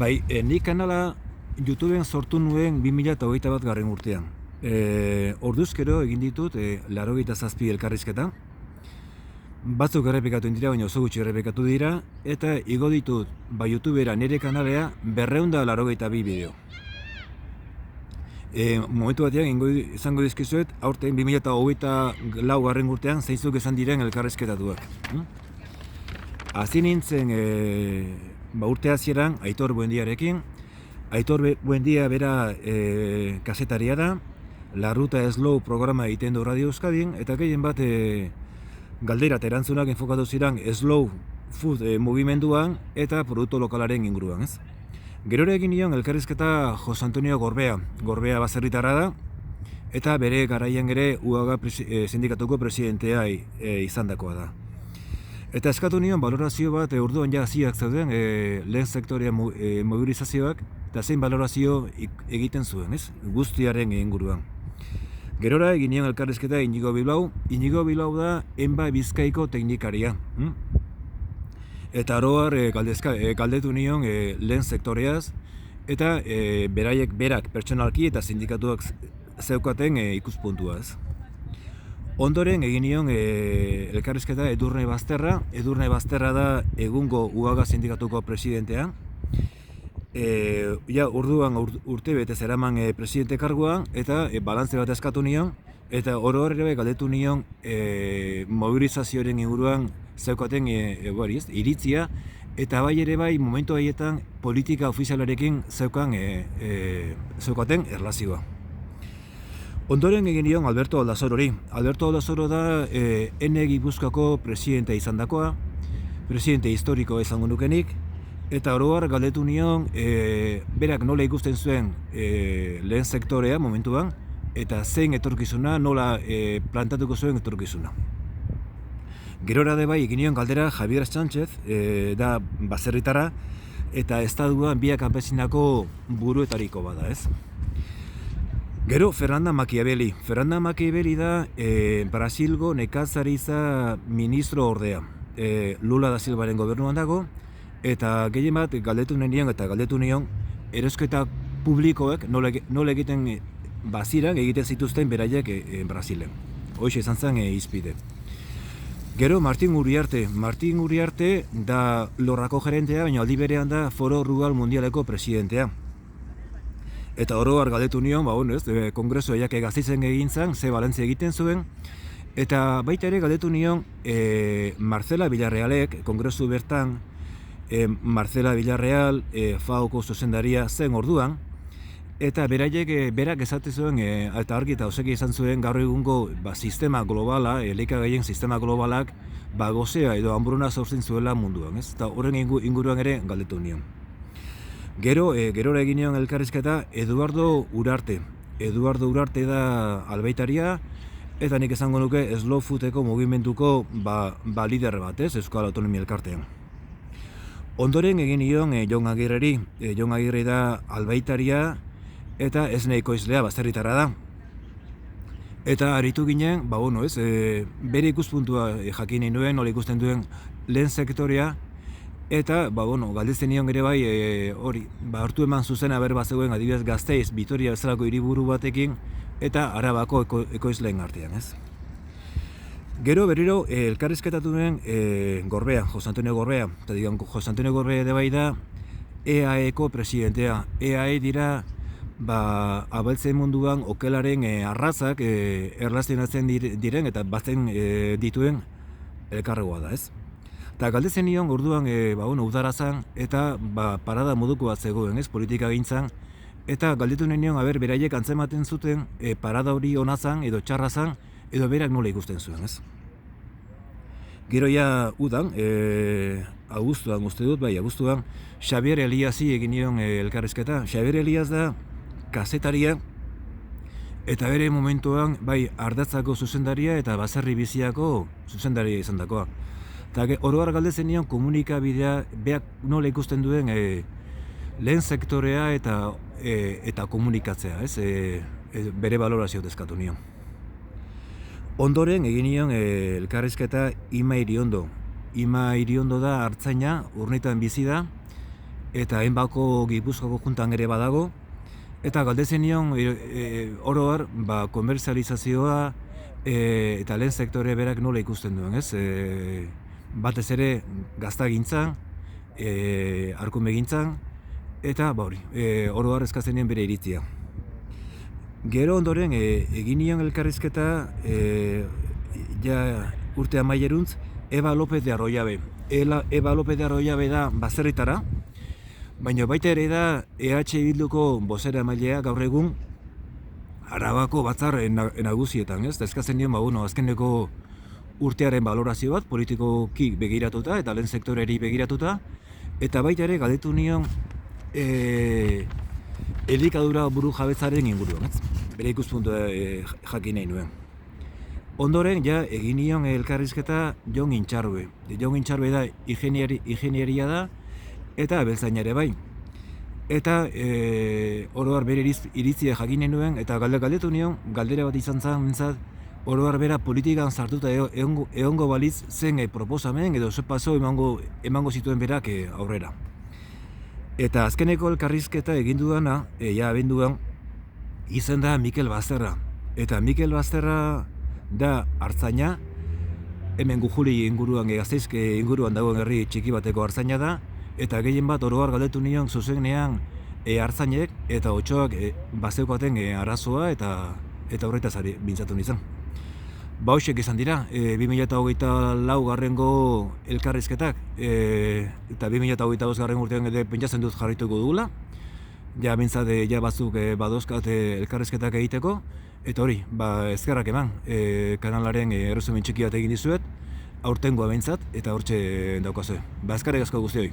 Nik kanala YouTubeen sortu nuen 2021 garren urtean. Orduzkero egin ditut 87 elkarrizketa. Batzuk errepikatu dira, baina oso gutxi errepikatu dira, eta igo ditut YouTubera nire kanalea 282 bideo. Momentu batean izango dizkizuet, aurten 2024 garren urtean zeintzuk esan diren elkarrizketatuak. Hasi nintzen urte hasieran Aitor Buendiarekin. Aitor Buendia bera kasetaria da, La Ruta Slow programa egiten du Radio Euskadin, eta gehien bat galdera eta erantzunak enfokatu ziren slow food mugimenduan eta produktu lokalaren inguruan, ez? Gerora egin nion elkarrizketa Jose Antonio Gorbea. Gorbea baserritarra da, eta bere garaian ere UAG sindikatuko presidentea izandakoa da. Eta eskatu nion balorazio bat orduan ja hasiak zeuden lehen sektorea mobilizazioak, eta zein balorazio egiten zuen, ez? Guztiaren inguruan. Gerora egin nion elkarrizketa Inigo Bilbao. Inigo Bilbao da Enba Bizkaiko teknikaria. Eta oroar galdetu nion lehen sektoreaz, eta berak pertsonalki eta sindikatuak zeukaten ikuspuntuaz. Ondoren egin nion elkarrizketa Edurne Bazterra. Edurne Bazterra da egungo UAG sindikatuko presidentea. Orduan urte bete zeraman presidente karguan, eta balantze bat eskatu nion, eta oroar ere galdetu nion mobilizazioaren inguruan zeukaten iritzia, eta bai ere bai momentu haietan politika ofizialarekin zeukaten erlazioa. Ondoren egin nion Alberto Aldazorori. Alberto Aldazoro da Ene Gipuzkoako presidente izandakoa, presidente historiko izango nukenik, eta oroar galdetu nion berak nola ikusten zuen lehen sektorea momentuan, eta zein etorkizuna, nola plantatuko zuen etorkizuna. Gerora de bai egin nion galdera Javier Sánchez, da baserritarra, eta estaduan Via Campesinako buruetariko bada, ez? Gero Fernanda Machiavelli. Fernanda Machiavelli da Brasilgo nekazaritza ministro ordea. Lula da Silvaren gobernuan dago, eta gehien bat galdetu nion erosketa publikoek nola egiten baziran egiten zituzten beraiek Brasilen. Hoxe izan zen izpide. Gero Martin Uriarte. Martin Uriarte da Lorrako gerentea, baina aldi berean da Foro Rural Mundialeko presidentea. Eta oroar galdetu nion, kongresu eiak Gasteizen egin zen, ze balantzia egiten zuen, eta baita ere galdetu nion Marcela Villarrealek, kongresu bertan, Marcela Villarreal, FAOko zuzendaria zen orduan, eta berak esate zuen, eta argi eta oseki izan zuen gaur egungo sistema globala, elikagaien sistema globalak, gozea edo hambruna zaurtzen zuela munduan, ez? Eta horren inguruan ere galdetu nion. Gerora egin nion elkarrizketa Eduardo Urarte. Eduardo Urarte da albaitaria, eta nik esango nuke slow foodeko mugimenduko lider bat, ez? Euskal Autonomia Elkartean. Ondoren egin nion Jon Agirreri. Jon Agirre da albaitaria, eta esne ekoizlea baserritarra da. Eta aritu ginen, bere ikuspuntua jakin nuen, nola ikusten duen lehen sektorea, eta galdetzen nion ere bai hartu eman zuzena berbazegoen adibidez Gasteiz, Vitoria bezalako hiriburu batekin, eta Arabako ekoizleen artean, ez? Gero berriro elkarrizketatu nuen Gorbea, Jose Antonio Gorbea. Eta digan, Jose Antonio Gorbea ere bai da EAEko presidentea. EAE dira abaltzen munduan okelaren arrazak erlazionatzen diren eta batzen dituen elkarregoa da, ez? Eta galdetzen nion orduan udara zan, eta parada moduko bat zegoen, ez, politika gintzan, eta galdetu nion beraiek antzematen zuten parada hori ona zan edo txarra zan, edo berak nola ikusten zuen, ez? Gero udan, Augustuan uste dut, Augustuan, Xabier Eliasi egin nion elkarrizketa. Xabier Elias da kazetaria, eta bere momentuan Ardatzako zuzendaria eta Baserri Biziako zuzendaria izandakoa. Eta oroar galdetzen nion komunikabidea beak nola ikusten duen lehen sektorea eta komunikatzea, ez? Bere balorazio eskatu nion. Ondoren egin nion elkarrizketa Ima Iriondo. Ima Iriondo da artzaina, Urnitan bizi da, eta hainbako Gipuzkoako juntan ere badago, eta galdetzen nion oro har, komerzializazioa eta lehen sektore berak nola ikusten duen, ez? Batez ere gaztagintzan, arkumegintzan, eta oro har eskatzen nien bere iritzia. Gero ondoren, egin nion elkarrizketa, ja urte amaieruntz, Eva López de Arroyabe. Eva López de Arroyabe da baserritara, baina baita ere da EH Bilduko bozeramailea gaur egun Arabako batzar nagusietan, ez? Eskatzen nion, azkeneko urtearen balorazio bat, politikoki begiratuta eta lehen sektoreri begiratuta, eta baita ere galdetu nion elikadura buru jabetzaren inguruan, ez? Bere ikuspuntua jakin nahi nuen. Ondoren, ja, egin nion elkarrizketa Jon Intxarbe. Jon Intxarbe da ingenieria da, eta abeltzaina ere bai. Eta oro har bere iritzia jakin nahi nuen, eta galdetu nion, galdera bat izan zen, mintzat, oro har bera politikan sartuta egongo balitz zen proposamen, edo paso emango zituen berak aurrera. Eta azkeneko elkarrizketa egin dudana, abenduan, izen da Mikel Bazterra. Eta Mikel Bazterra da artzaina, hemen Gujuli inguruan, Gasteizke inguruan dagoen herri txiki bateko artzaina da, eta gehien bat oro har galdetu nion zuzenean artzainek eta otxoak bazeukaten arazoa eta horretaz mintzatu nintzen. Hoxek izan dira, 2024 garrengo elkarrizketak, eta 2025 garren urtean pentsatzen dut jarrituko dugula. Ja mintzat, batzuk badozkat elkarrizketak egiteko, eta hori, ezkerrak eman, kanalaren erresumen txiki bat egin dizuet, aurtengoa behintzat, eta hortxe daukazue. Eskerrik asko guztioi.